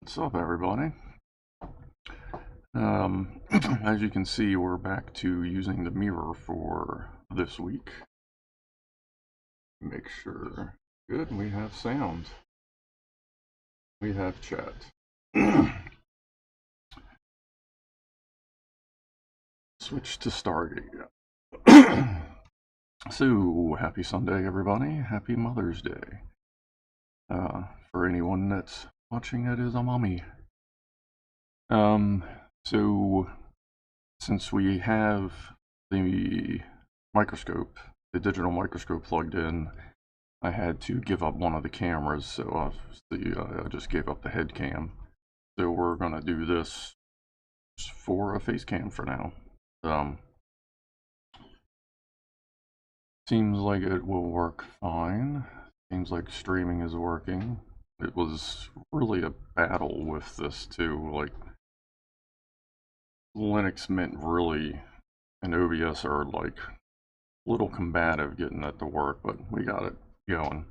What's up, everybody? As you can see, we're back to using the mirror for this week. Make sure. Good, we have sound. We have chat. Switch to Stargate. So, happy Sunday, everybody. Happy Mother's Day. For anyone that's watching that is a mommy. So since we have the microscope, the digital microscope plugged in, I had to give up one of the cameras, so obviously I just gave up the head cam. So we're gonna do this for a face cam for now. Seems like it will work fine. Seems like streaming is working. It was really a battle with this too, like Linux Mint really and OBS are like a little combative getting that to work, but we got it going.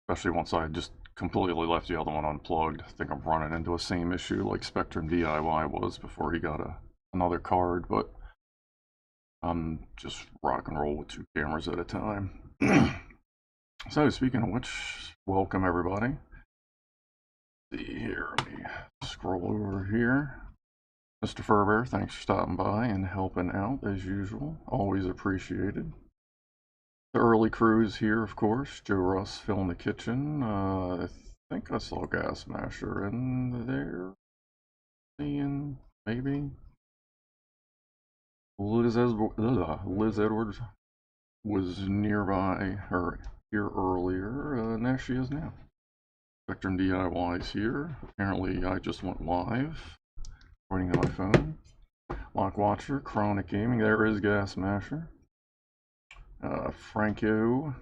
Especially once I just completely left the other one unplugged. I think I'm running into the same issue like Spectrum DIY was before he got another card, but I'm just rock and roll with two cameras at a time. So speaking of which, welcome everybody. Let's see here, let me scroll over here. Mr. Furbear, thanks for stopping by and helping out as usual. Always appreciated. The early crew is here, of course. Joe Russ filling the kitchen. I think I saw Gas Masher in there. Seeing maybe. Liz Edwards was nearby or here earlier. And there she is now. Spectrum DIY is here. Apparently, I just went live. Pointing on my phone. Lock Watcher, Chronic Gaming, there is Gas Masher. Franco.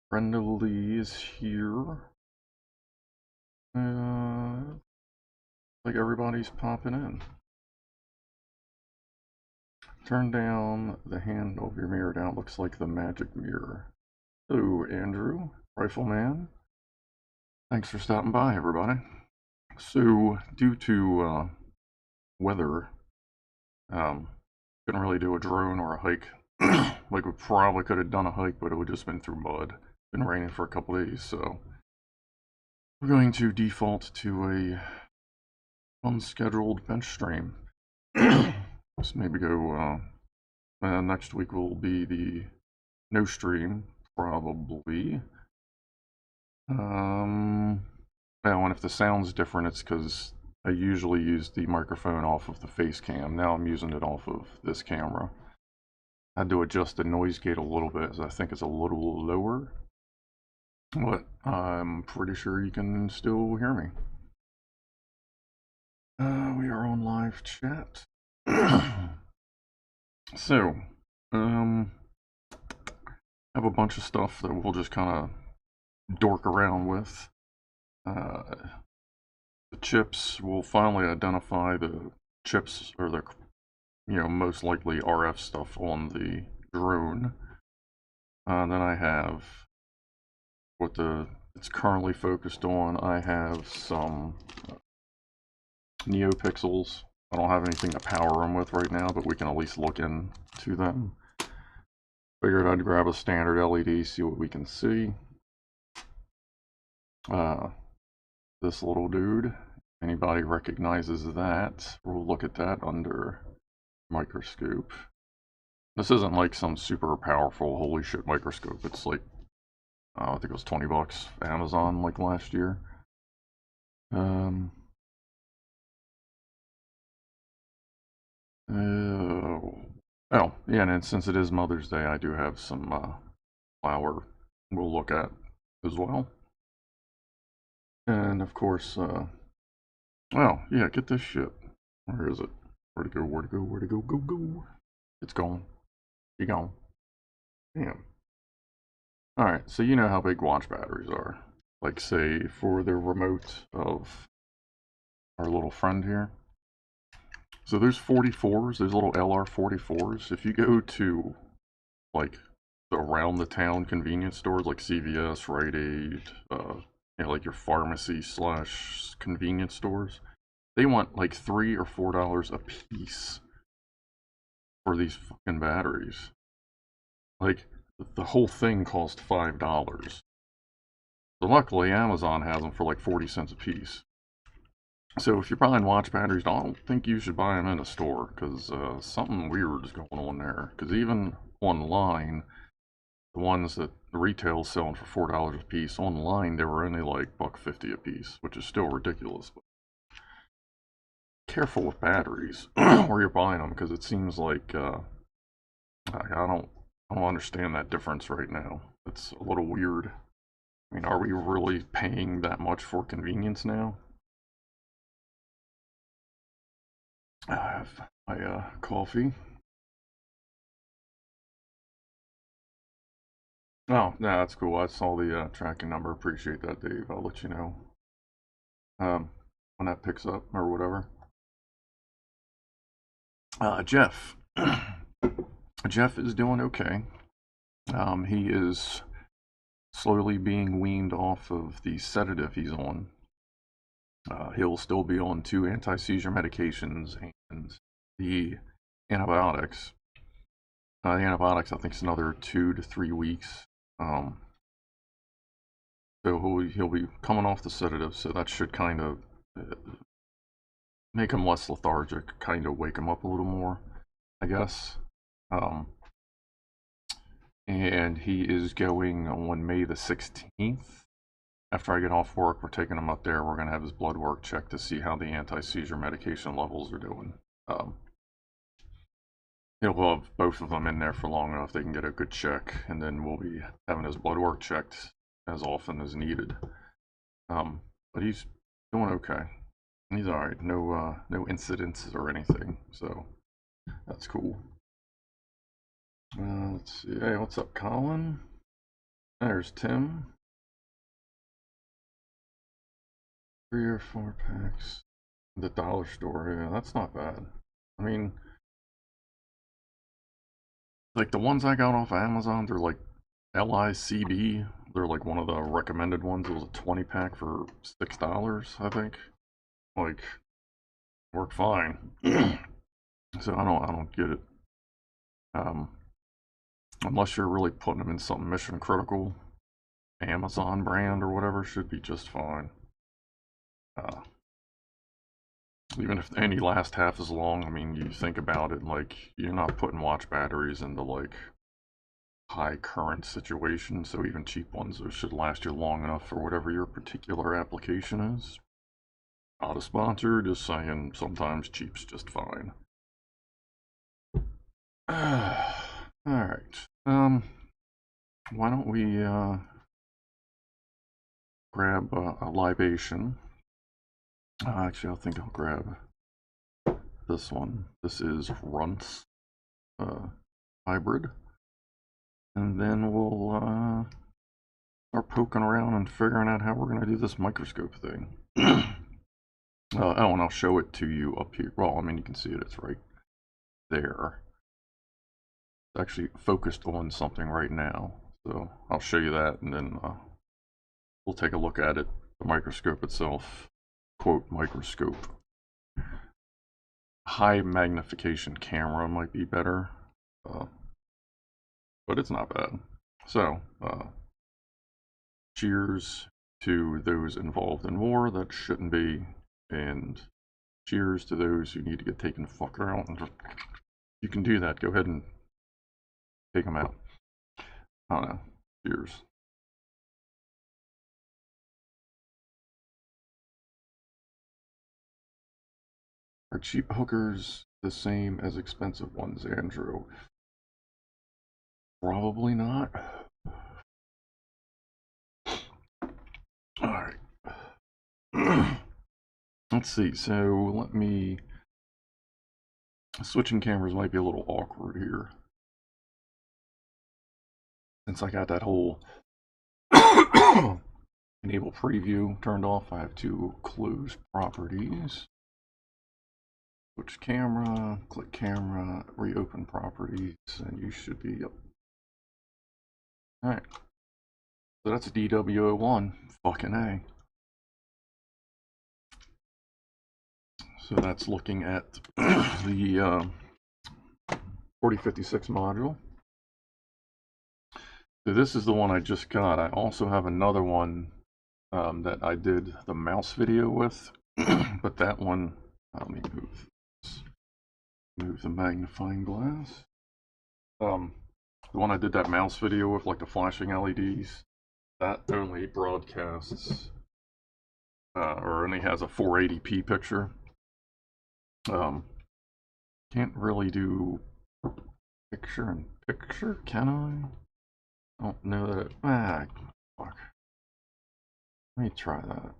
Brenda Lee is here. Like everybody's popping in. Turn down the handle of your mirror down, looks like the magic mirror. Hello, Andrew, Rifleman. Thanks for stopping by, everybody. So, due to weather, couldn't really do a drone or a hike. Like we probably could have done a hike, but it would just been through mud. Been raining for a couple days, so we're going to default to a unscheduled bench stream. Just maybe go. Next week will be the no stream, probably. Now, and if the sound's different, it's because I usually use the microphone off of the face cam. Now I'm using it off of this camera. I had to adjust the noise gate a little bit, as I think it's a little lower. But I'm pretty sure you can still hear me. We are on live chat. So, have a bunch of stuff that we'll just kind of dork around with. The chips, will finally identify the chips or the, most likely RF stuff on the drone. Then I have what it's currently focused on. I have some Neopixels. I don't have anything to power them with right now, but we can at least look into them. Figured I'd grab a standard LED, see what we can see. This little dude, anybody recognizes that, we'll look at that under Microscope. This isn't like some super powerful holy shit microscope. It's like, I think it was $20 Amazon like last year. Oh yeah, and since it is Mother's Day, I do have some flour we'll look at as well. And of course, well, yeah, get this shit. Where is it? Where'd it go? Where'd it go? Where'd it go? Go. It's gone. You gone. Damn. Alright, so you know how big watch batteries are. Like, say, for the remote of our little friend here. So there's 44s, there's little LR44s. If you go to, like, around the town convenience stores like CVS, Rite Aid, you know, like your pharmacy slash convenience stores, they want like $3 or $4 a piece for these fucking batteries. Like, the whole thing cost $5. So luckily, Amazon has them for like 40 cents a piece. So if you're buying watch batteries, I don't think you should buy them in a store, because something weird is going on there. Because even online, the ones that the retail is selling for $4 a piece, online they were only like $1.50 a piece, which is still ridiculous. But careful with batteries where you're buying them, because it seems like I don't understand that difference right now. It's a little weird. I mean, are we really paying that much for convenience now? I have my coffee. Oh, yeah, that's cool. I saw the tracking number. Appreciate that, Dave. I'll let you know when that picks up or whatever. Jeff. Jeff is doing okay. He is slowly being weaned off of the sedative he's on. He'll still be on 2 anti-seizure medications and the antibiotics. The antibiotics, I think, is another 2 to 3 weeks. So he'll be coming off the sedative, so that should kind of make him less lethargic, kind of wake him up a little more, I guess. And he is going on May the 16th. After I get off work, we're taking him up there. We're going to have his blood work checked to see how the anti-seizure medication levels are doing. He'll have both of them in there for long enough they can get a good check, and then we'll be having his blood work checked as often as needed. But he's doing okay. He's alright. No incidents or anything, so that's cool. Let's see. Hey, what's up, Colin? There's Tim. 3 or 4 packs. The dollar store, yeah, that's not bad. I mean, like the ones I got off of Amazon, they're like LICB. They're like one of the recommended ones. It was a 20 pack for $6, I think. Like, worked fine. So I don't get it. Unless you're really putting them in something mission critical, Amazon brand or whatever should be just fine. Even if any last half as long, I mean, you think about it, like, you're not putting watch batteries into like high current situations, so even cheap ones should last you long enough for whatever your particular application is. Not a sponsor, just saying sometimes cheap's just fine. Alright. Why don't we grab a libation. Actually, I think I'll grab this one. This is Runts hybrid. And then we'll start poking around and figuring out how we're going to do this microscope thing. Oh, and I'll show it to you up here. Well, I mean, you can see it. It's right there. It's actually focused on something right now. So I'll show you that, and then we'll take a look at it. The microscope itself. Quote, microscope. High magnification camera might be better. But it's not bad. So, cheers to those involved in war that shouldn't be, and cheers to those who need to get taken the fuck out. You can do that. Go ahead and take them out. I don't know. Cheers. Are cheap hookers the same as expensive ones, Andrew? Probably not. Alright. Let's see. So let me... Switching cameras might be a little awkward here. Since I got that whole enable preview turned off, I have to close properties. Switch camera, click camera, reopen properties, and you should be up. Alright. So that's a DW01, fucking A. So that's looking at the 4056 module. So this is the one I just got. I also have another one that I did the mouse video with, but that one, let me move the magnifying glass. The one I did that mouse video with, like the flashing LEDs, that only broadcasts, or only has a 480p picture. Can't really do picture in picture, can I? Don't know that. Fuck. Let me try that.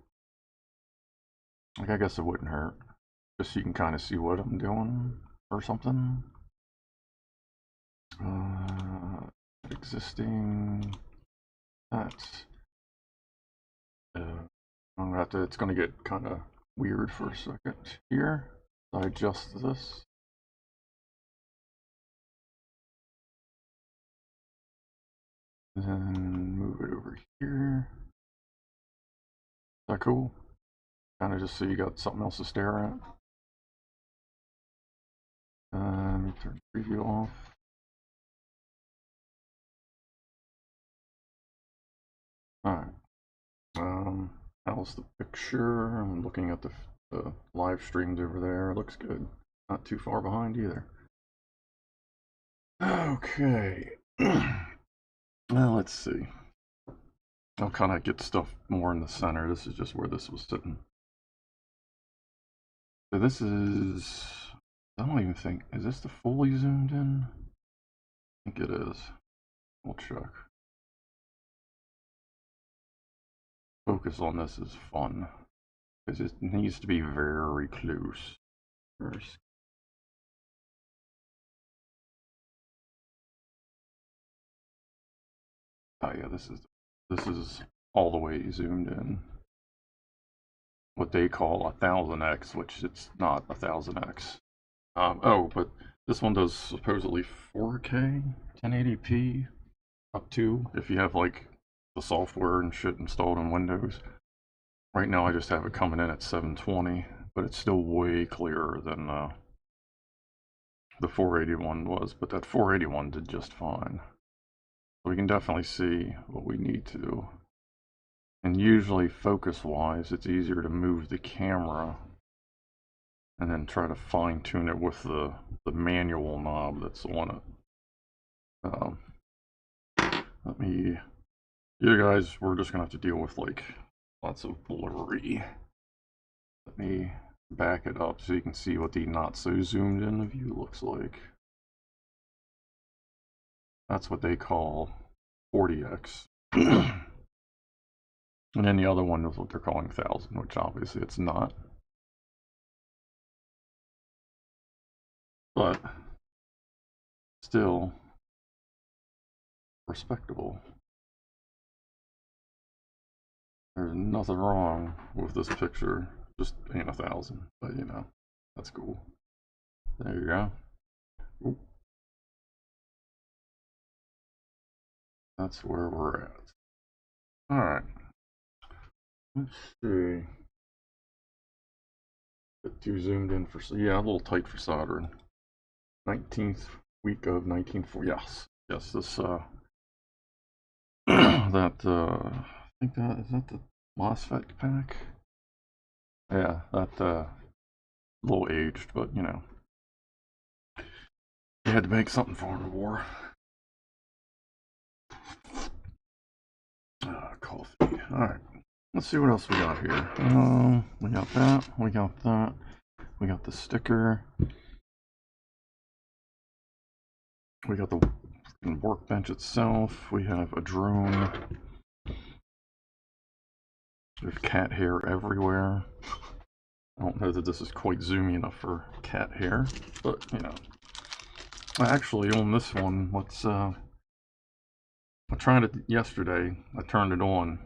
Like, I guess it wouldn't hurt. Just so you can kind of see what I'm doing or something. Existing. That's. I'm gonna have to. It's gonna get kind of weird for a second here. I adjust this. Then move it over here. Is that cool? Kind of just so you got something else to stare at. Let me turn preview off. Alright. How's the picture? I'm looking at the live streams over there. It looks good. Not too far behind either. Okay. Well, let's see. I'll kind of get stuff more in the center. This is just where this was sitting. So this is, I don't even think, is this the fully zoomed in? I think it is. We'll check. Focus on this is fun, because it needs to be very close first. Oh yeah, this is all the way zoomed in. What they call 1000x, which it's not 1000x. Oh, but this one does supposedly 4K, 1080p, up to, if you have like the software and shit installed in Windows. Right now I just have it coming in at 720, but it's still way clearer than the 481 was, but that 481 did just fine. So we can definitely see what we need to. And usually focus-wise, it's easier to move the camera and then try to fine-tune it with the manual knob that's on it. You guys, we're just gonna have to deal with like lots of blurry. Let me back it up so you can see what the not so zoomed in view looks like. That's what they call 40x. And then the other one is what they're calling 1000, which obviously it's not. But still respectable. There's nothing wrong with this picture, just ain't 1000, but you know, that's cool. There you go. Ooh. That's where we're at. Alright. Let's see. Bit too zoomed in for, yeah, a little tight for soldering. 19th week of 1940. Yes, yes. This that I think that is that the MOSFET pack. Yeah, that a little aged, but you know, you had to make something for the war. Coffee. All right. Let's see what else we got here. We got that. We got that. We got the sticker. We got the workbench itself. We have a drone. There's cat hair everywhere. I don't know that this is quite zoomy enough for cat hair, but you know. Actually, on this one, let's. I tried it yesterday. I turned it on.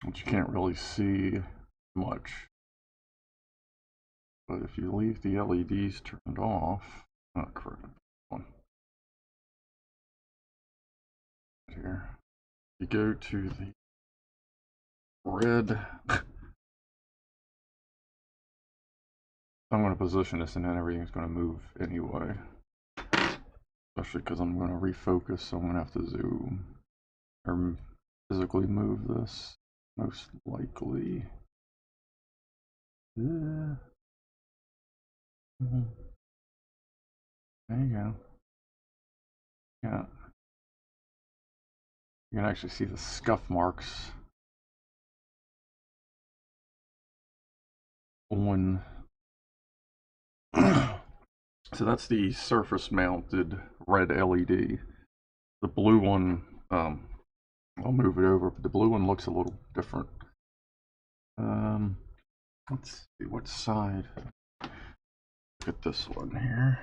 But you can't really see much. But if you leave the LEDs turned off, oh crap, You go to the red. I'm going to position this and then everything's going to move anyway. Especially because I'm going to refocus, so I'm going to have to zoom or physically move this, most likely. Yeah. There you go. Yeah. You can actually see the scuff marks on. So that's the surface mounted red LED. The blue one, I'll move it over, but the blue one looks a little different. Let's see what side. Look at this one here.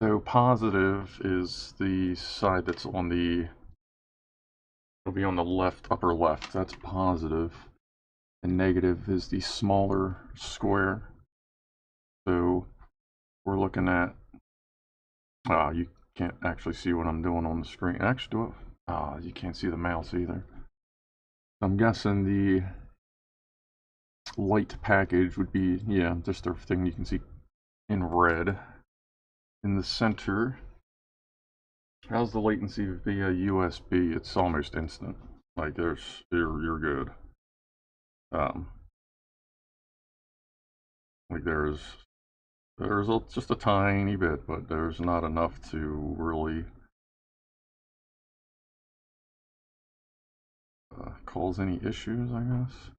So positive is the side that's on the, it'll be on the left, upper left. That's positive. And negative is the smaller square. So we're looking at, you can't actually see what I'm doing on the screen. Actually, you can't see the mouse either. I'm guessing the light package would be, yeah, just everything you can see in red. In the center, how's the latency via USB? It's almost instant. Like you're good. Like there's just a tiny bit, but there's not enough to really cause any issues, I guess.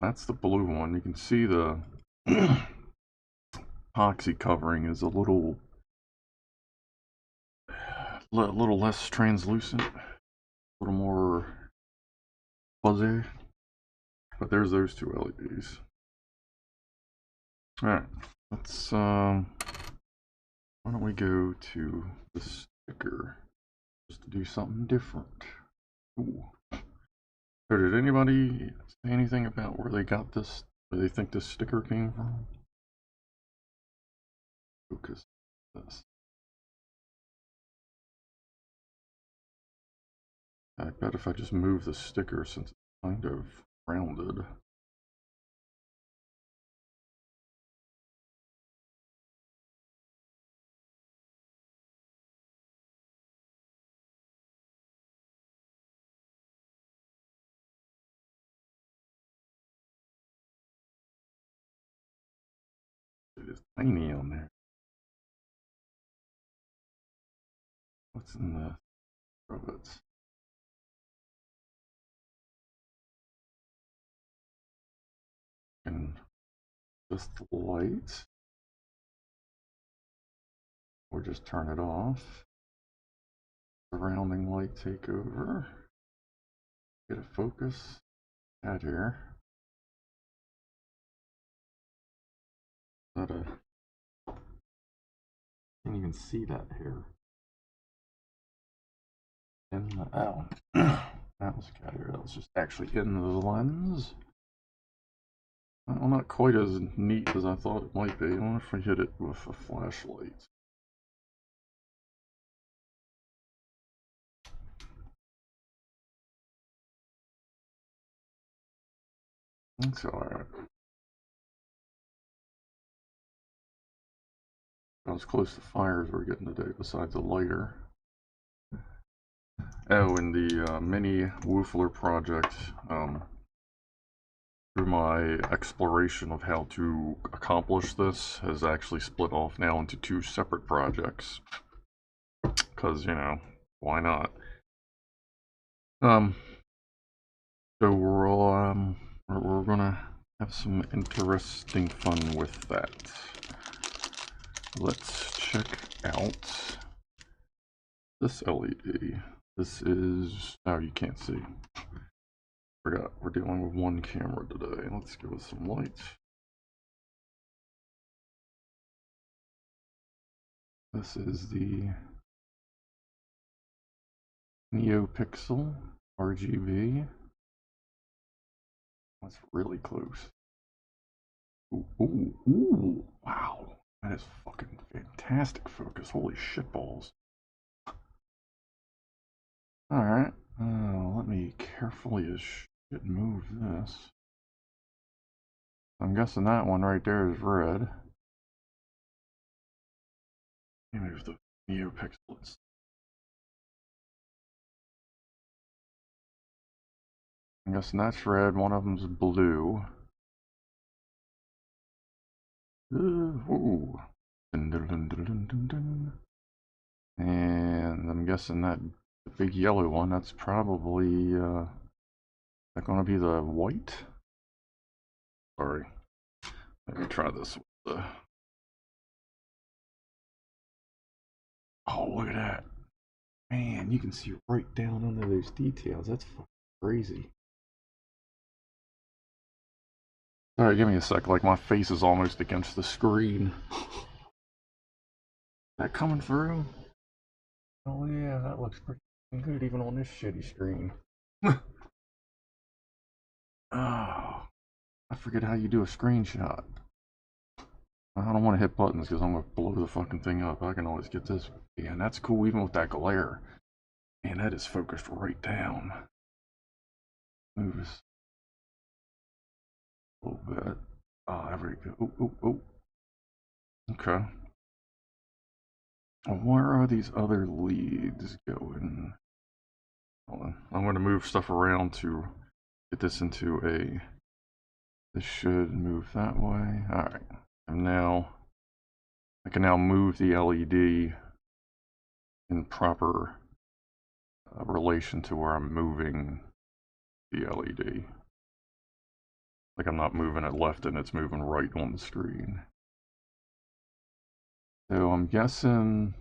That's the blue one. You can see the epoxy covering is a little less translucent, a little more fuzzy. But there's those two LEDs. All right, let's why don't we go to the sticker just to do something different. Ooh. So did anybody say anything about where they got this, where they think this sticker came from? Focus this. I bet if I just move the sticker, since it's kind of rounded. It is tiny on there. What's in the robots? And just the light, or just turn it off. Surrounding light take over. Get a focus. Add here. That can't even see that here. In the, oh, that was scatter. That was just actually in the lens. Well, not quite as neat as I thought it might be. I wonder if I hit it with a flashlight. That's alright. Not as close to fire as we're getting today, besides a lighter. Oh, and the mini woofler project, through my exploration of how to accomplish this, has actually split off now into 2 separate projects. Because, you know, why not? So we're gonna have some interesting fun with that. Let's check out this LED. This is, oh, you can't see. Forgot, we're dealing with one camera today. Let's give it some light. This is the Neopixel RGB. That's really close. Ooh, ooh, ooh, wow. That is fucking fantastic focus. Holy shitballs. Alright, let me carefully as shit move this. I'm guessing that one right there is red. Let me move the Neopixel. I'm guessing that's red, one of them's blue. Ooh. Dun, dun, dun, dun, dun, dun, dun. And I'm guessing that the big yellow one, that's probably, that gonna be the white? Sorry. Let me try this with the... Oh, look at that. Man, you can see right down under those details. That's fucking crazy. Alright, give me a sec. Like, my face is almost against the screen. Is that coming through? Oh yeah, that looks pretty good even on this shitty screen. Oh, I forget how you do a screenshot. I don't want to hit buttons because I'm going to blow the fucking thing up. I can always get this. Yeah, and that's cool even with that glare. Man, that is focused right down. Move this a little bit. Ah, there we go. Oh, oh, oh. Okay. Where are these other leads going? Hold on. I'm going to move stuff around to get this into a... This should move that way. Alright. And now... I can now move the LED in proper relation to where I'm moving the LED. Like I'm not moving it left and it's moving right on the screen. So I'm guessing...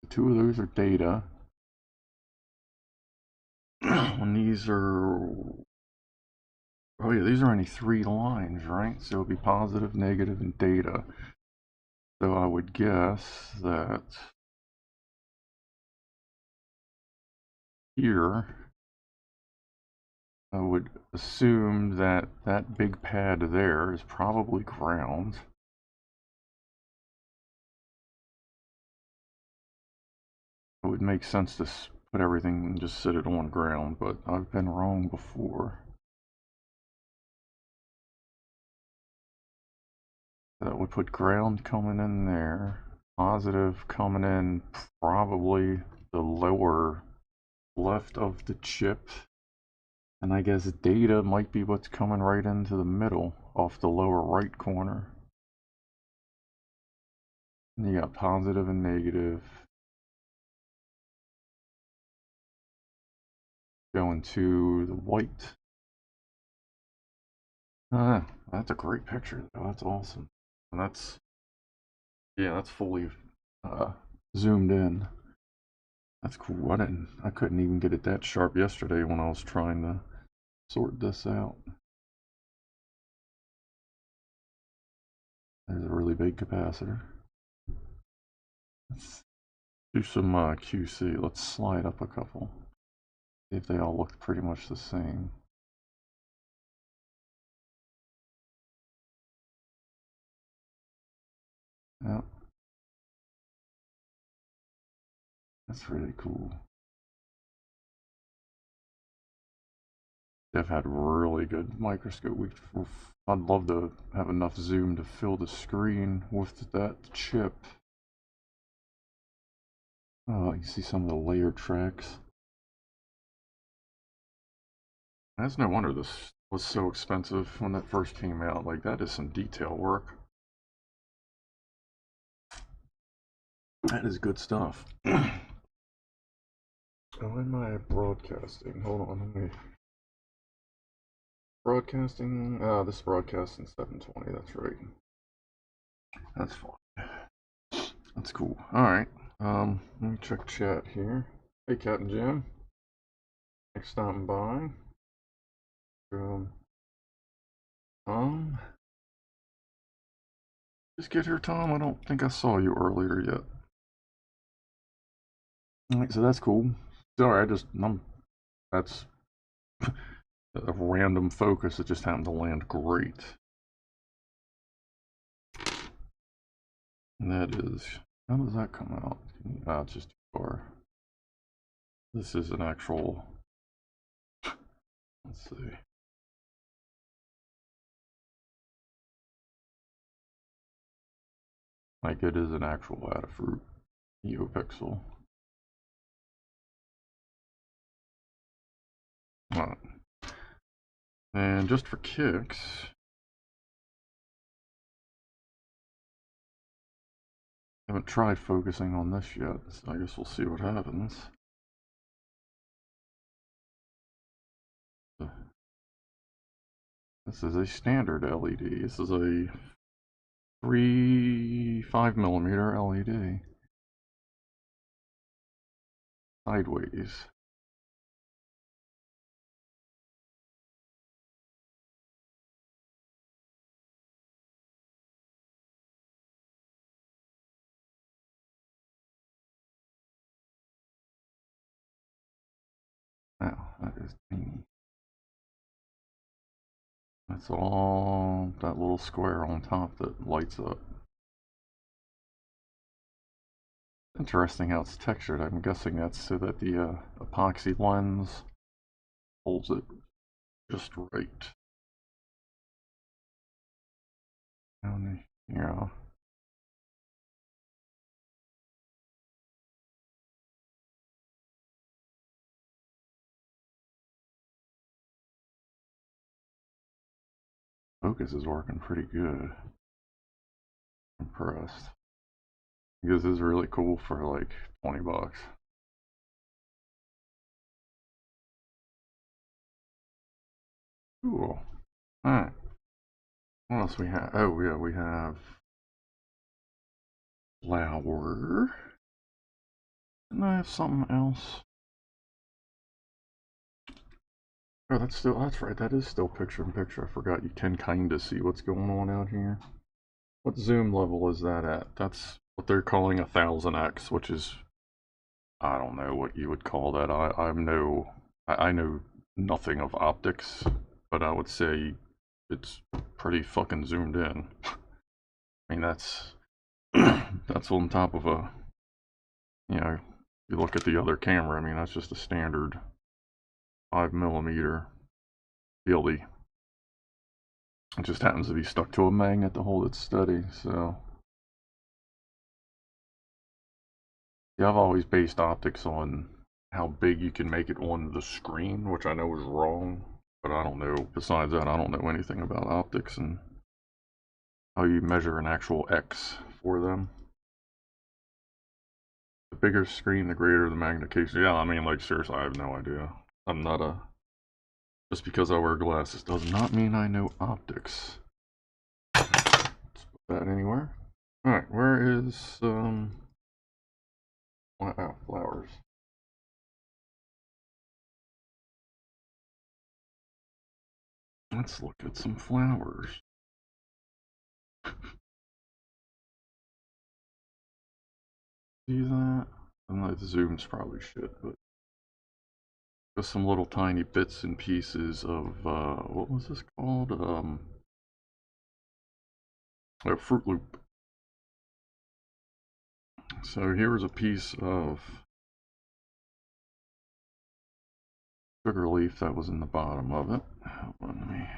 Two of those are data. And these are... Oh yeah, these are only 3 lines, right? So it'll be positive, negative, and data. So I would guess that here, I would assume that that big pad there is probably ground. It would make sense to put everything and just sit it on ground, but I've been wrong before. That would put ground coming in there, positive coming in probably the lower left of the chip, and I guess data might be what's coming right into the middle off the lower right corner. And you got positive and negative going to the white. That's a great picture though. That's awesome. And that's, yeah, that's fully zoomed in. That's cool. I couldn't even get it that sharp yesterday when I was trying to sort this out. There's a really big capacitor. Let's do some QC. Let's slide up a couple. See if they all look pretty much the same. Yep. That's really cool. They've had really good microscope. I'd love to have enough zoom to fill the screen with that chip. Oh, you see some of the layered tracks. That's no wonder this was so expensive when that first came out. Like, that is some detail work. That is good stuff. Oh, am I broadcasting? Hold on, let me... Broadcasting? This is broadcasting 720, that's right. That's fine. That's cool. Alright, let me check chat here. Hey, Cat and Jim. Thanks for stopping by. Just get here, Tom. I don't think I saw you earlier yet. Alright, so that's cool. Sorry, that's a random focus that just happened to land great. And that is How does that come out? Oh, it's just too far. This is an actual, let's see. Like it is an actual Adafruit Neopixel. Alright. And just for kicks, I haven't tried focusing on this yet, so I guess we'll see what happens. This is a standard LED. This is a 5mm LED. Sideways. Wow, that is tiny. That's all that little square on top that lights up. Interesting how it's textured. I'm guessing that's so that the epoxy lens holds it just right. Yeah. Focus is working pretty good. Impressed. Because this is really cool for like 20 bucks. Cool. Alright. What else we have? Oh yeah, we have flower. And I have something else. Oh, that's right, that is still picture in picture. I forgot you can kinda see what's going on out here. What zoom level is that at? That's what they're calling 1000x, which is, I don't know what you would call that. I know nothing of optics, but I would say it's pretty fucking zoomed in. I mean, that's that's on top of a, you look at the other camera, I mean, that's just a standard 5mm fieldy. It just happens to be stuck to a magnet to hold it steady, so. Yeah, I've always based optics on how big you can make it on the screen, which I know is wrong, but I don't know. Besides that, I don't know anything about optics and how you measure an actual X for them. The bigger screen, the greater the magnification. Yeah, I mean, like, seriously, I have no idea. I'm not a... Just because I wear glasses does not mean I know optics. Let's put that anywhere. Alright, where is, wow, flowers. Let's look at some flowers. See that? And the zoom's probably shit, but just some little tiny bits and pieces of, what was this called? A Fruit Loop. So here's a piece of sugar leaf that was in the bottom of it. Hold on, let me...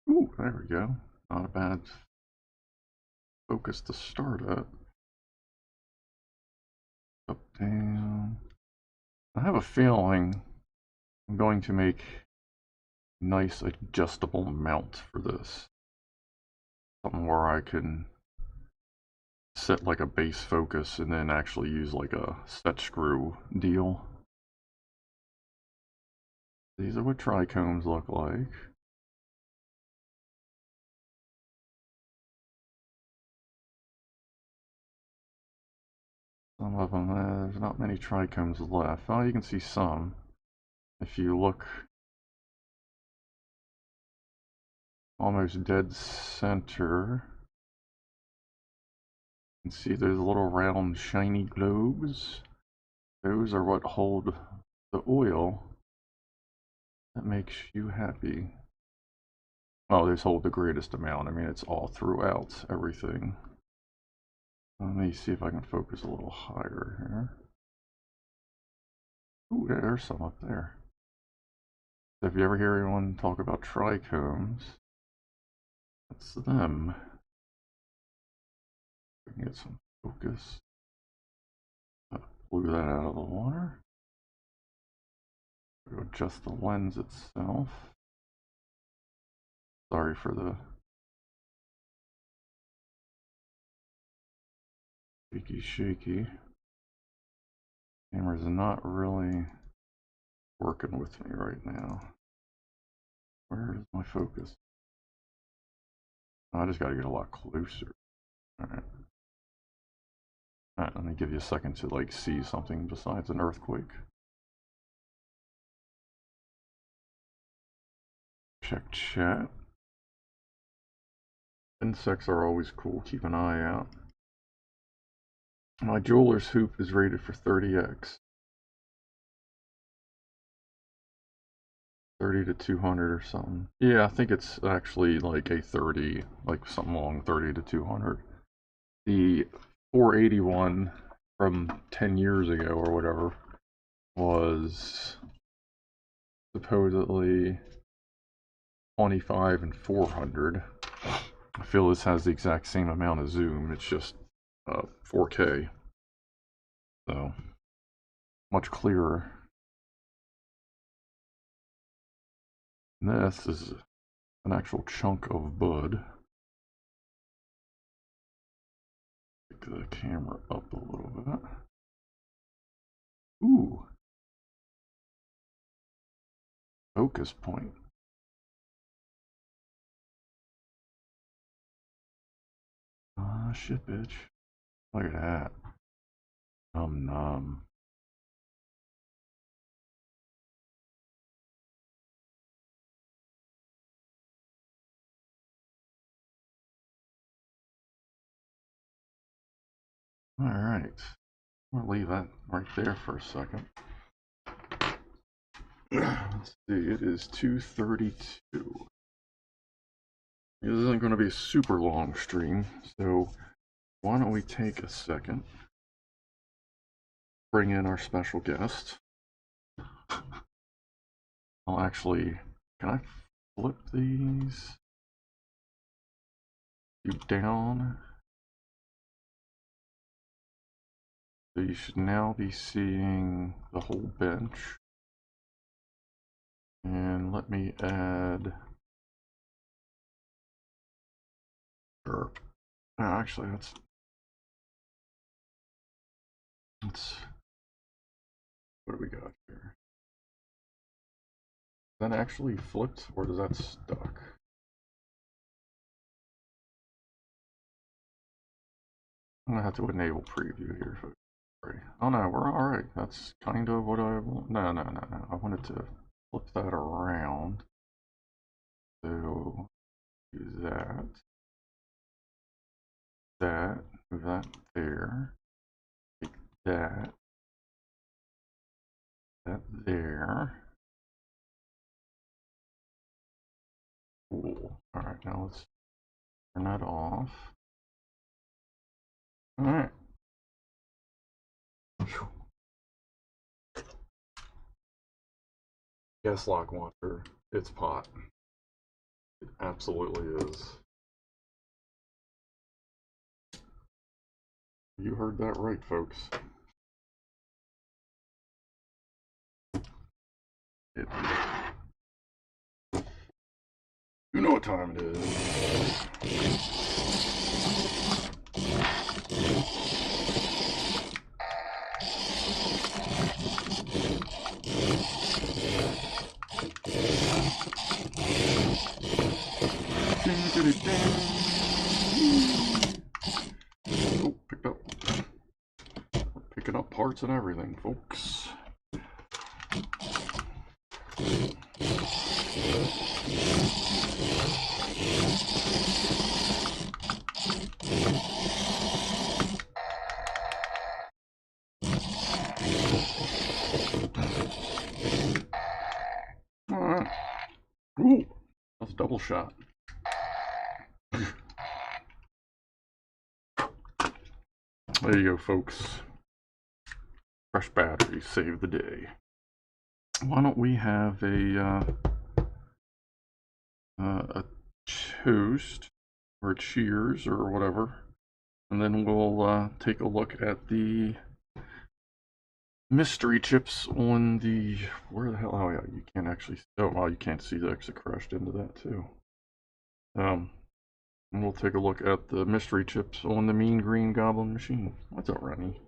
Ooh, there we go. Not a bad focus to start at. Up, down. I have a feeling I'm going to make a nice adjustable mount for this. Something where I can set like a base focus and then actually use like a set screw deal. These are what trichomes look like. Some of them, there's not many trichomes left. Oh, you can see some. If you look almost dead center, you can see there's little round shiny globes. Those are what hold the oil that makes you happy. Oh, these hold the greatest amount. I mean, it's all throughout everything. Let me see if I can focus a little higher here. Ooh, there's some up there. So if you ever hear anyone talk about trichomes, that's them. We can get some focus. Blew that out of the water. Adjust the lens itself. Sorry for the shaky. Camera's not really working with me right now. Where is my focus? I just got to get a lot closer. Alright. Alright, let me give you a second to like see something besides an earthquake. Check chat. Insects are always cool, keep an eye out. My jeweler's hoop is rated for 30x. 30 to 200 or something. Yeah, I think it's actually like a 30, like something along 30 to 200. The 481 from 10 years ago or whatever was supposedly 25 and 400. I feel this has the exact same amount of zoom, it's just 4K. So, much clearer. And this is an actual chunk of bud. Pick the camera up a little bit. Ooh. Focus point. Ah, shit, bitch. Look at that. Nom. Alright. I'm gonna leave that right there for a second. Let's see, it is 2:32. This isn't going to be a super long stream, so why don't we take a second, bring in our special guest. I'll actually, can I flip these? You down. So you should now be seeing the whole bench. And let me add. Sure. Oh, actually, let's. What do we got here? Is that actually flipped, or does that stuck? I'm gonna have to enable preview here. Oh no, we're all right. That's kind of what I want. No. I wanted to flip that around. So do that. Move that there. Take that. That there. Cool. All right, now let's turn that off. All right. Yes, lock watcher. It's pot. It absolutely is. You heard that right, folks. You know what time it is. Oh, picked up. We're picking up parts and everything, folks. Alright. Ooh, that's a double shot. There you go, folks. Fresh battery, save the day. Why don't we have a toast or a cheers or whatever, and then we'll take a look at the mystery chips on the, where the hell, oh yeah, you can't actually, oh well, you can't see the exit crashed into that too. And we'll take a look at the mystery chips on the Mean Green Goblin machine. What's up, Ronnie?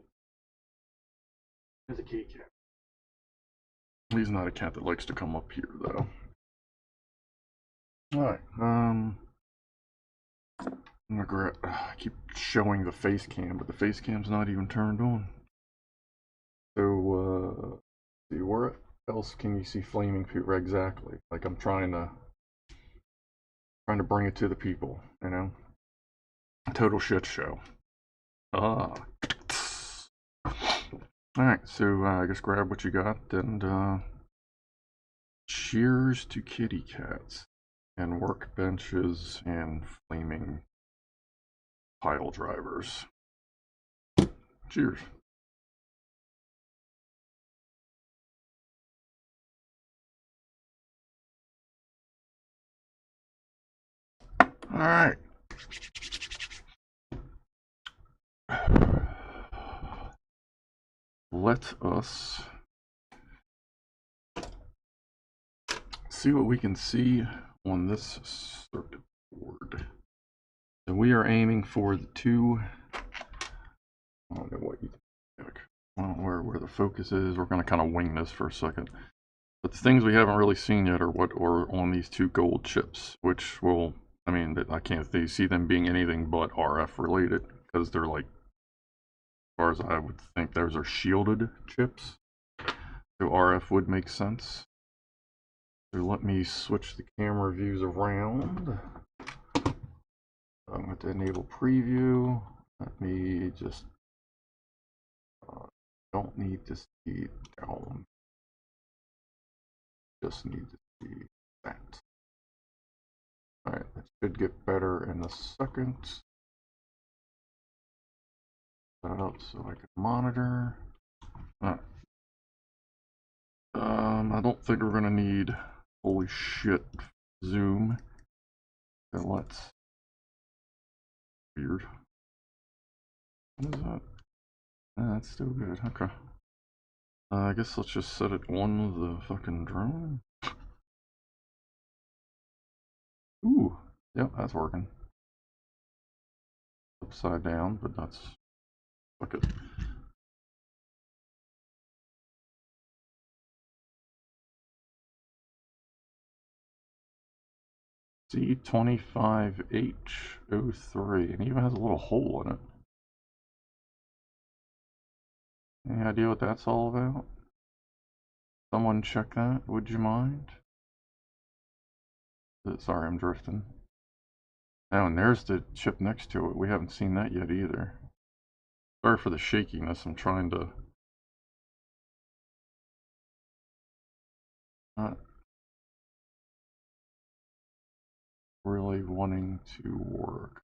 There's a kitty cat. He's not a cat that likes to come up here, though. Alright, I keep showing the face cam, but the face cam's not even turned on. So, see, where else can you see flaming poop? Exactly. Like, I'm trying to bring it to the people, you know? Total shit show. Ah. Alright, so I guess grab what you got, and cheers to kitty cats, and workbenches, and flaming pile drivers. Cheers. Alright. Let us see what we can see on this circuit board. So we are aiming for the two, I don't know what you think. I don't know where the focus is. We're going to kind of wing this for a second. But the things we haven't really seen yet are what are on these two gold chips, which will, I mean, I can't see them being anything but RF related, because they're like, as far as I would think, those are shielded chips. So RF would make sense. So let me switch the camera views around. I'm going to enable preview. Let me just, don't need to see down. Just need to see that. Alright, that should get better in a second. That up so I can monitor. Alright. I don't think we're gonna need, holy shit, zoom. So let's, weird. What is that? That's still good, okay. I guess let's just set it on the fucking drone. Ooh, yep, that's working. Upside down, but that's, fuck it. C25H03, and even has a little hole in it. Any idea what that's all about? Someone check that, would you mind? Sorry, I'm drifting. Oh, and there's the chip next to it. We haven't seen that yet either. Sorry for the shakiness. I'm trying to not really wanting to work.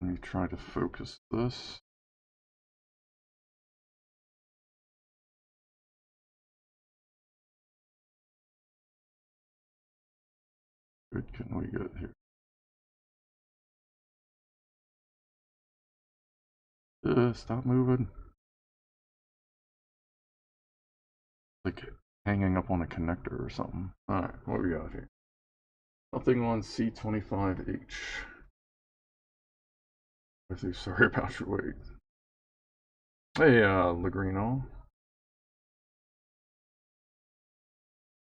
Let me try to focus this. Good can we get here? Stop moving. Like hanging up on a connector or something. Alright, what we got here? Nothing on C25H. I say sorry about your wait. Hey, Lagrino.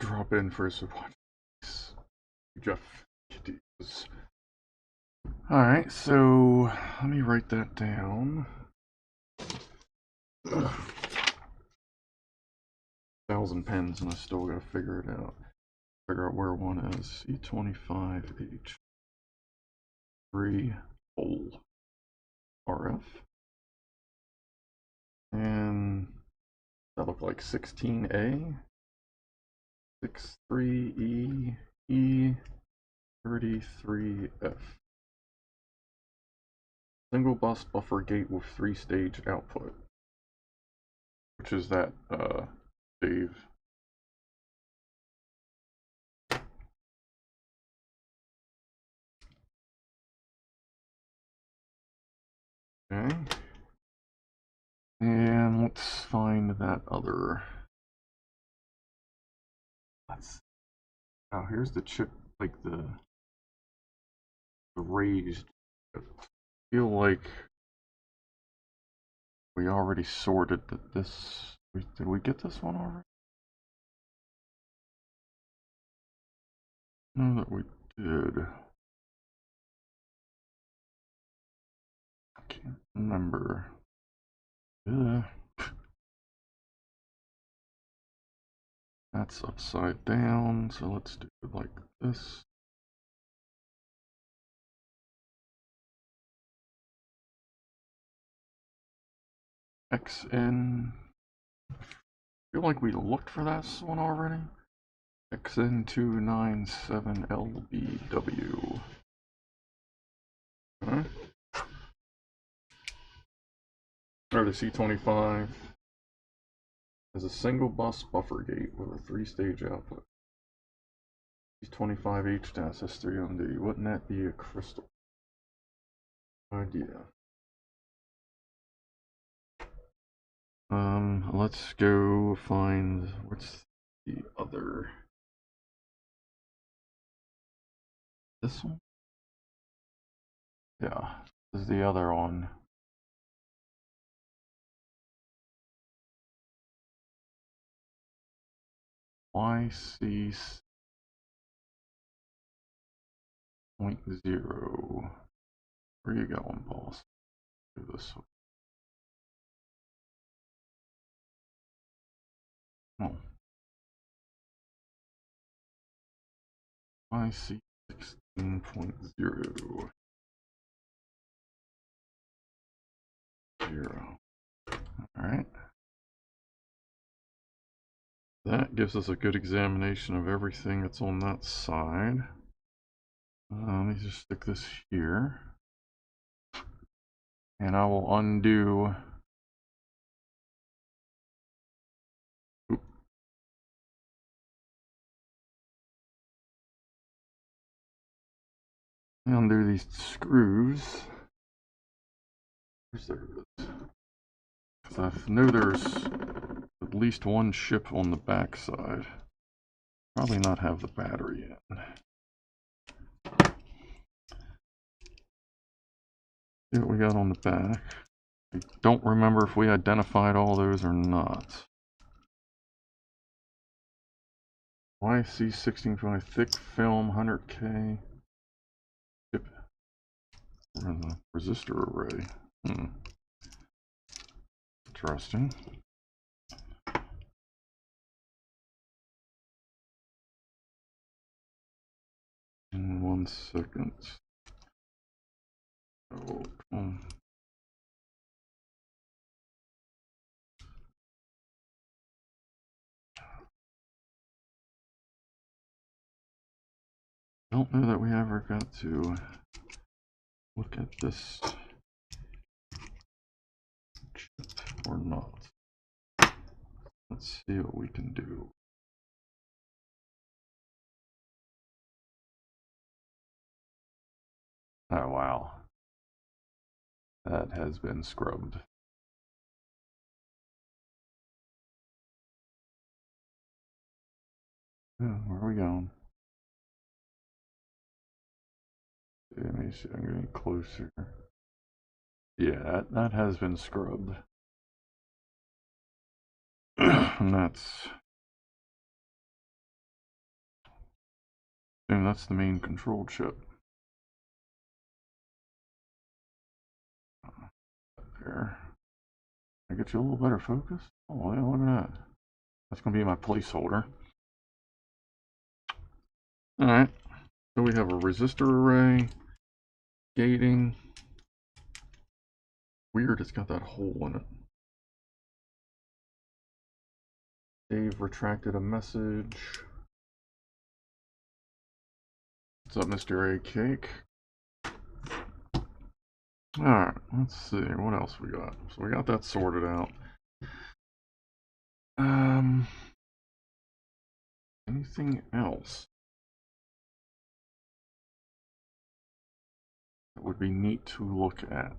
Drop in for a support. Jeff Kitties. Alright, so let me write that down. 1,000 pens and I still gotta figure it out. Figure out where one is. C25H. 3 hole RF. And that looked like 16A. 63E. E. 33F. Single bus buffer gate with 3-stage output. Which is that, Dave? Okay. And let's find that other. Oh, here's the chip, like the raised. I feel like we already sorted this. Did we get this one already? No, that we did. I can't remember. That's upside down, so let's do it like this. XN. I feel like we looked for this one already. XN297LBW. Okay. Or the C25 has a single bus buffer gate with a 3-stage output. C25H-S3MD. Wouldn't that be a crystal? Idea. Let's go find what's the other. This one? Yeah, this is the other one. YC.0. Where you going, boss? Do this one. Oh. YC16.0. 0. Alright. That gives us a good examination of everything that's on that side. Let me just stick this here. And I will undo. Undo these screws. There it is. Because I know there's at least one chip on the back side. Probably not have the battery in. See what we got on the back. I don't remember if we identified all those or not. YC16.5 thick film 100K chip for the resistor array. Interesting. In 1 second. Oh, come on. Don't know that we ever got to look at this chip or not. Let's see what we can do. Oh wow, that has been scrubbed. Oh, where are we going? Let me see, I'm getting closer. Yeah, that has been scrubbed. And that's the main control chip. There. I get you a little better focus. Oh yeah, look at that. That's gonna be my placeholder. Alright. So we have a resistor array, gating. Weird, it's got that hole in it. Dave retracted a message. What's up, Mr. A Cake? Alright, let's see, what else we got? So we got that sorted out. Anything else that would be neat to look at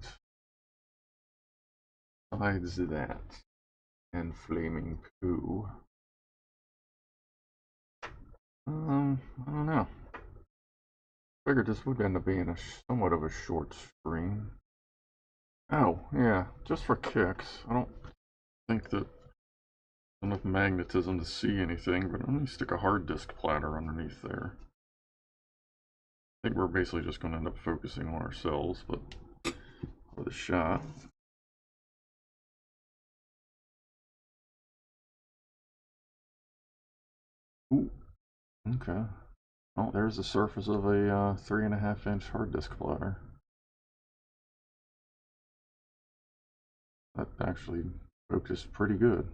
besides that and flaming poo? I don't know. Figured this would end up being a somewhat of a short stream. Oh, yeah, just for kicks. I don't think that enough magnetism to see anything, but let me stick a hard disk platter underneath there. I think we're basically just going to end up focusing on ourselves, but with a shot. Ooh, okay. Oh, there's the surface of a 3.5-inch hard disk platter. That actually focused pretty good.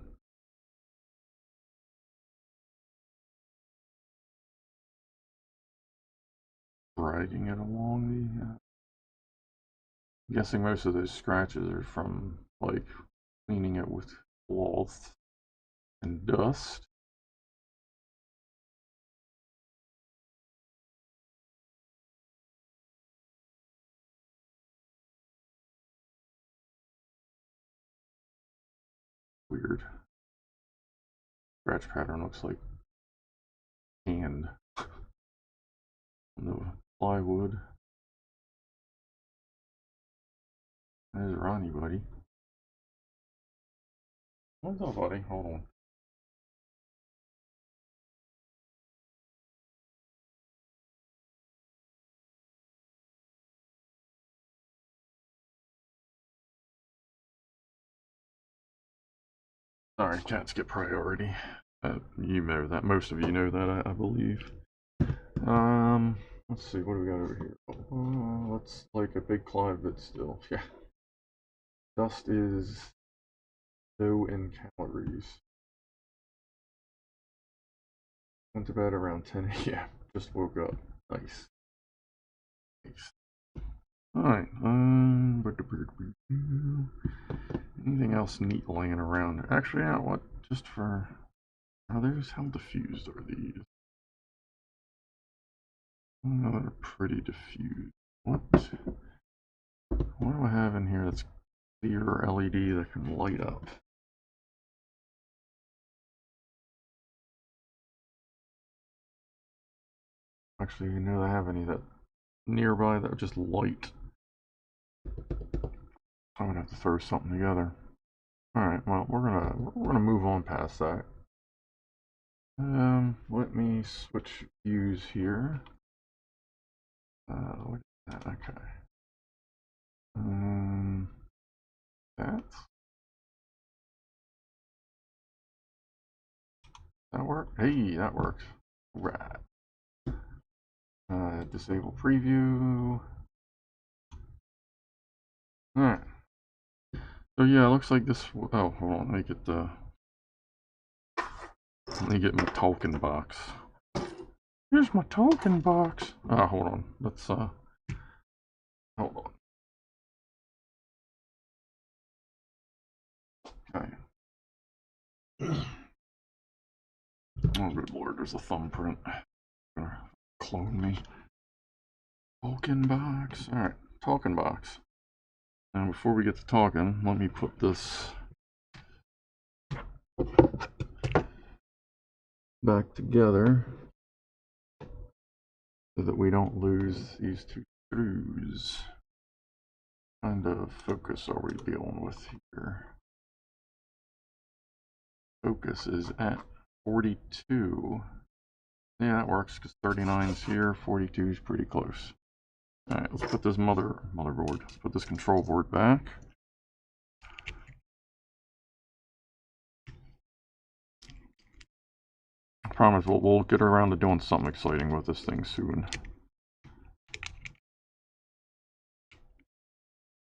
Dragging it along the... I'm guessing most of those scratches are from, like, cleaning it with cloth and dust. Weird. Scratch pattern looks like hand on the plywood. There's Ronnie, buddy. What's up, buddy? Hold on. Sorry, cats get priority. You know that. Most of you know that, I believe. Let's see. What do we got over here? Let's like a big cloud, but still, yeah. Dust is low in calories. Went to bed around 10 a.m. Just woke up. Nice. Nice. Alright, anything else neat laying around? Actually, yeah, what? Just for... Are those, how diffused are these? Oh, they're pretty diffused. What do I have in here that's clear LED that can light up? Actually, you know, I have any that nearby that just light. I'm gonna have to throw something together. Alright, well, we're gonna move on past that. Let me switch views here. Look at that, okay. That work? Hey, that works. Right. Disable preview. Alright. So yeah, it looks like this. Oh, hold on. Let me get my token box. Here's my token box. Ah, hold on. Let's hold on. Okay. Oh, good lord, there's a thumbprint. Gonna clone me. Token box. Alright, token box. Now, before we get to talking, let me put this back together so that we don't lose these two screws. What kind of focus are we dealing with here? Focus is at 42. Yeah, that works because 39 is here, 42 is pretty close. Alright, let's put this motherboard, let's put this control board back. I promise we'll get around to doing something exciting with this thing soon.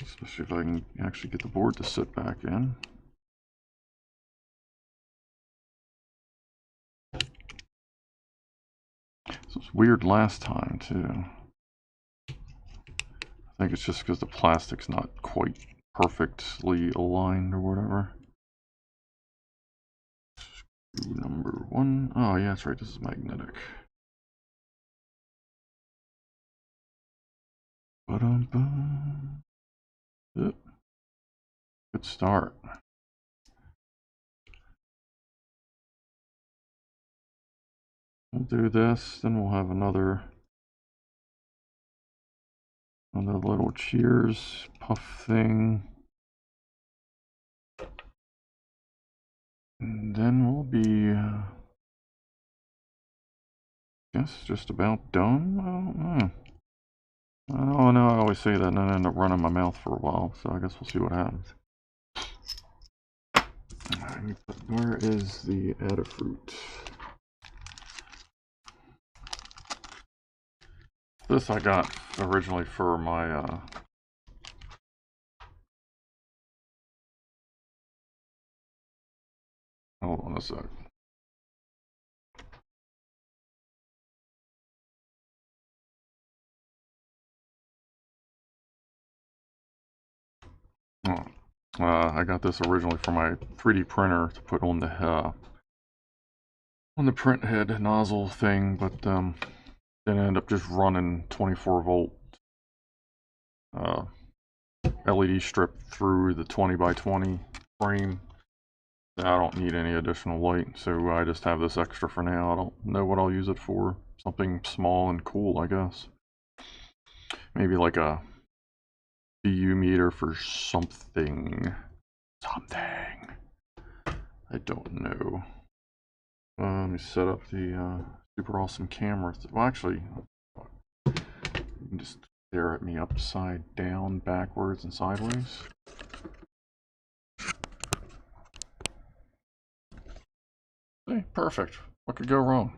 Especially if I can actually get the board to sit back in. This was weird last time too. I think it's just because the plastic's not quite perfectly aligned or whatever. Screw number 1. Oh yeah, that's right, this is magnetic. Ba-dum-bum. Yep. Good start. We'll do this, then we'll have another little cheers puff thing. And then we'll be, I guess, just about done. I don't know. Oh no, I always say that and then I end up running my mouth for a while, so I guess we'll see what happens. Where is the Adafruit? This I got originally for my hold on a sec. Oh, I got this originally for my 3D printer to put on the print head nozzle thing, but then I ended up just running 24-volt LED strip through the 20x20 frame. I don't need any additional light, so I just have this extra for now. I don't know what I'll use it for. Something small and cool, I guess. Maybe like a BU meter for something. I don't know. Let me set up the super awesome camera. Well, actually, you can just stare at me upside down, backwards, and sideways. Hey, perfect. What could go wrong?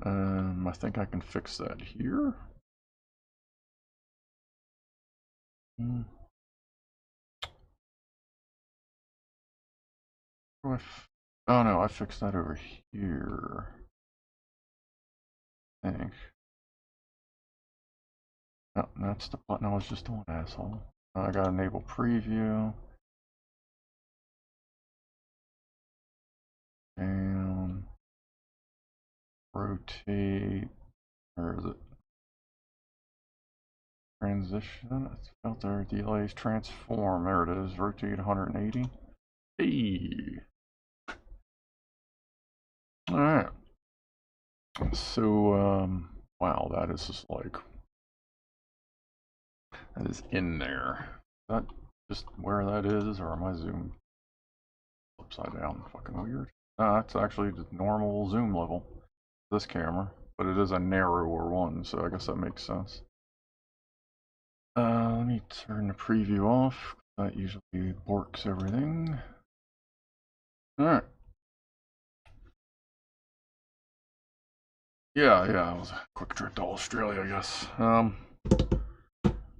I think I can fix that here. Oh no, I fixed that over here. I think. No, that's the button I was just on, asshole. I got enable preview. And rotate. Where is it? Transition. It's filter delays transform. There it is. Rotate 180. Hey. All right. So wow, that is just like that is in there. Is that just where that is, or am I zoomed upside down? Fucking weird. That's actually the normal zoom level. This camera, but it is a narrower one, so I guess that makes sense. Let me turn the preview off. That usually works everything. Alright. Yeah, it was a quick trip to Australia, I guess.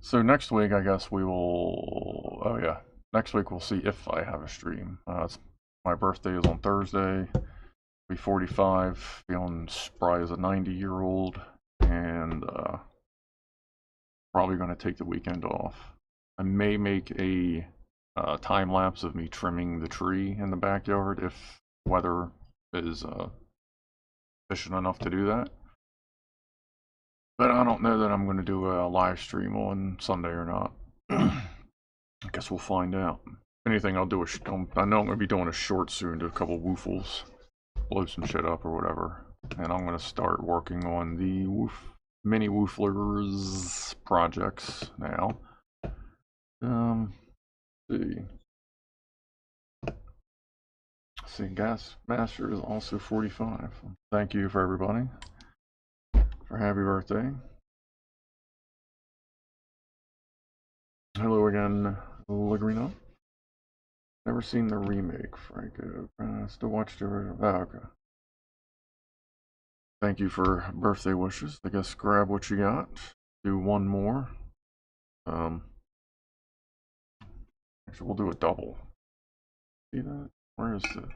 So next week, I guess we will. Oh yeah, next week we'll see if I have a stream. My birthday is on Thursday. I'll be 45, feeling spry as a 90-year-old, and probably going to take the weekend off. I may make a time lapse of me trimming the tree in the backyard if weather is efficient enough to do that. But I don't know that I'm going to do a live stream on Sunday or not. I guess we'll find out. If anything, I'll do I know I'm going to be doing a short soon, do a couple woofles, blow some shit up or whatever. And I'm going to start working on the mini wooflers projects now. See, Gas Master is also 45. Thank you for everybody for happy birthday. Hello again, Lagrino. Never seen the remake, Franco. Still watched the original. Oh, okay. Thank you for birthday wishes. I guess grab what you got. Do one more. Actually, we'll do a double. See that? Where is the?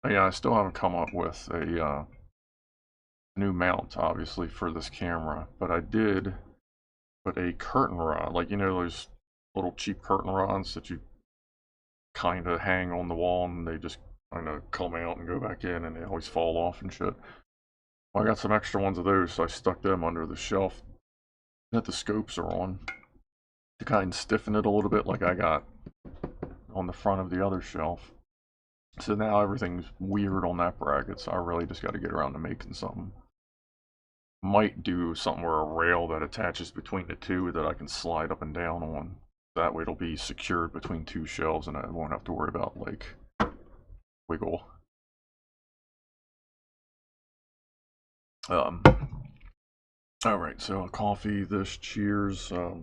Oh, yeah, I still haven't come up with a new mount, obviously, for this camera, but I did put a curtain rod, like, you know, those little cheap curtain rods that you kind of hang on the wall and they just kind of come out and go back in and they always fall off and shit. Well, I got some extra ones of those, so I stuck them under the shelf that the scopes are on to kind of stiffen it a little bit, like I got on the front of the other shelf. So now everything's weird on that bracket, so I really just got to get around to making something. Might do something where a rail that attaches between the two that I can slide up and down on. That way it'll be secured between two shelves and I won't have to worry about, like, wiggle. Alright, so coffee, this, cheers. What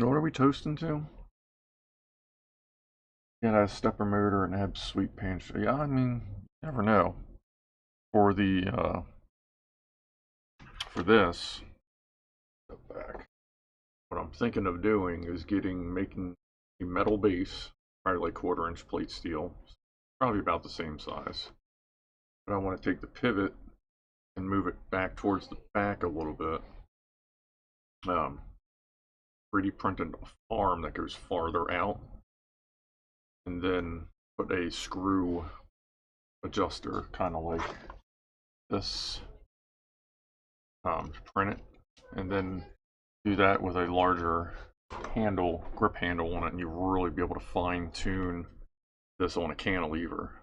are we toasting to? Yeah, a stepper motor and have sweet pantry. Yeah, I mean, you never know. For the, for this, step back. What I'm thinking of doing is making a metal base, probably like 1/4-inch plate steel, probably about the same size. But I want to take the pivot and move it back towards the back a little bit. 3D printed a arm that goes farther out, and then put a screw adjuster, kind of like this, print it, and then do that with a larger handle, grip handle on it, and you really be able to fine tune this on a cantilever.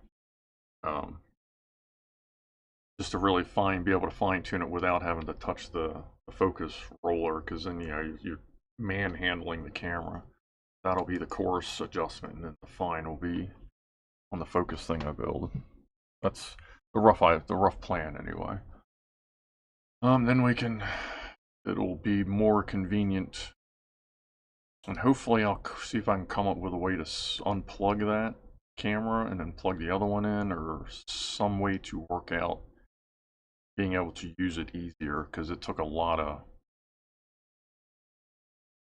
Just to really be able to fine tune it without having to touch the focus roller, because then you're manhandling the camera. That'll be the coarse adjustment, and then the fine will be on the focus thing I build. That's the rough plan anyway. Then it'll be more convenient, and hopefully I'll see if I can come up with a way to unplug that camera and then plug the other one in, or some way to work out being able to use it easier, because it took a lot of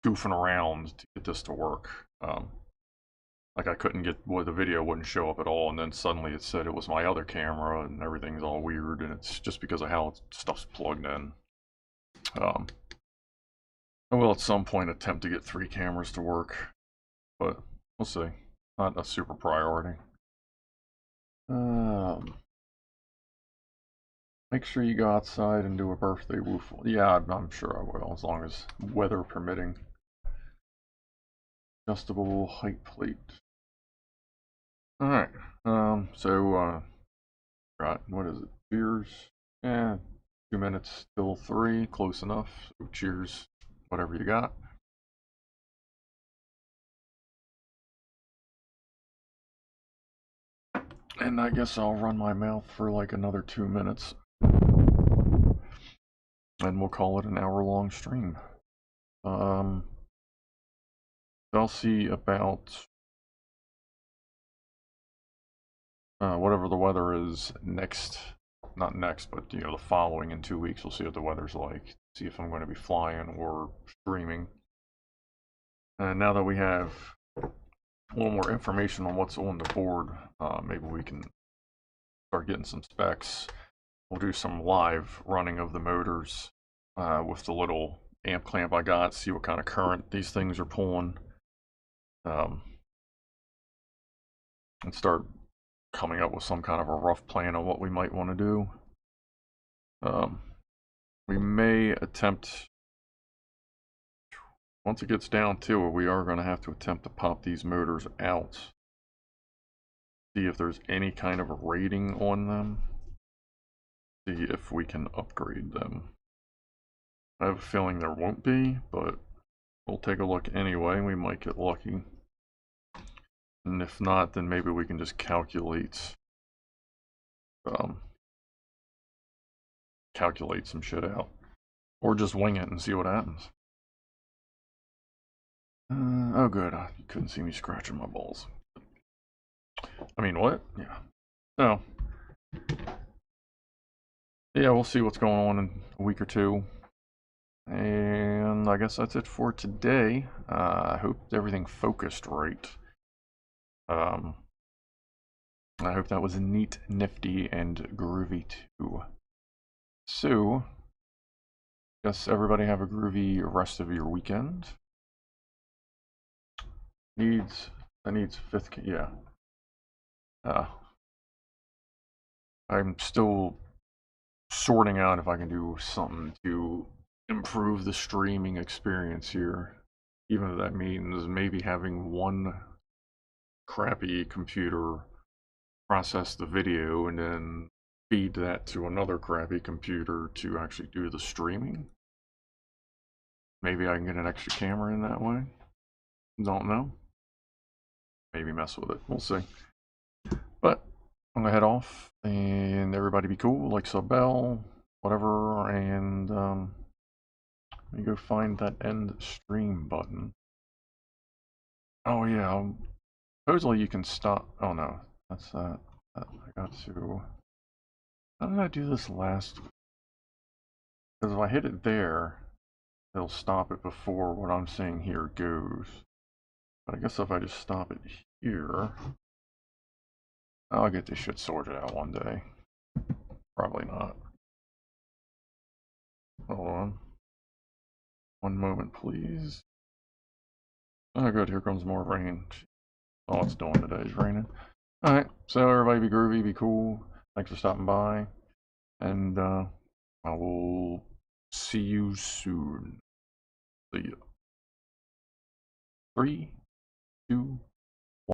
goofing around to get this to work. Like I couldn't get, the video wouldn't show up at all, and then suddenly it said it was my other camera and everything's all weird, and it's just because of how stuff's plugged in. I will at some point attempt to get 3 cameras to work, but we'll see. Not a super priority. Make sure you go outside and do a birthday woofle. Yeah, I'm sure I will, as long as weather permitting. Adjustable height plate. Alright, right, what is it? Cheers? Yeah, 2 minutes till 3, close enough. So cheers, whatever you got. And I guess I'll run my mouth for like another 2 minutes. And we'll call it an hour-long stream. I'll see about whatever the weather is not next, but the following in 2 weeks. We'll see what the weather's like. See if I'm going to be flying or streaming. And now that we have a little more information on what's on the board, maybe we can start getting some specs. We'll do some live running of the motors with the little amp clamp I got, see what kind of current these things are pulling, and start coming up with some kind of a rough plan on what we might want to do. We may attempt, once it gets down to it, we are going to have to attempt to pop these motors out, see if there's any kind of a rating on them, see if we can upgrade them. I have a feeling there won't be, but we'll take a look anyway. We might get lucky. And if not, then maybe we can just calculate some shit out. Or just wing it and see what happens. Oh good, you couldn't see me scratching my balls. I mean, what? Yeah. So, yeah, we'll see what's going on in a week or two. And I guess that's it for today. I hope everything focused right. I hope that was neat, nifty, and groovy too. So, guess everybody have a groovy rest of your weekend. That needs fifth, yeah. I'm still sorting out if I can do something to improve the streaming experience here. Even if that means maybe having one crappy computer process the video and then feed that to another crappy computer to actually do the streaming. Maybe I can get an extra camera in that way. Don't know. Maybe mess with it. We'll see. But I'm gonna head off and everybody be cool, like sub bell, whatever, and let me go find that end stream button. Oh yeah, supposedly you can stop. Oh no, that's that. I got to. How did I do this last? Because if I hit it there, it'll stop it before what I'm saying here goes. But I guess if I just stop it here, I'll get this shit sorted out one day. Probably not. Hold on. One moment, please. Oh good, here comes more rain. All it's doing today is raining. Alright, so everybody be groovy, be cool. Thanks for stopping by. And I will see you soon. See ya. 3, 2,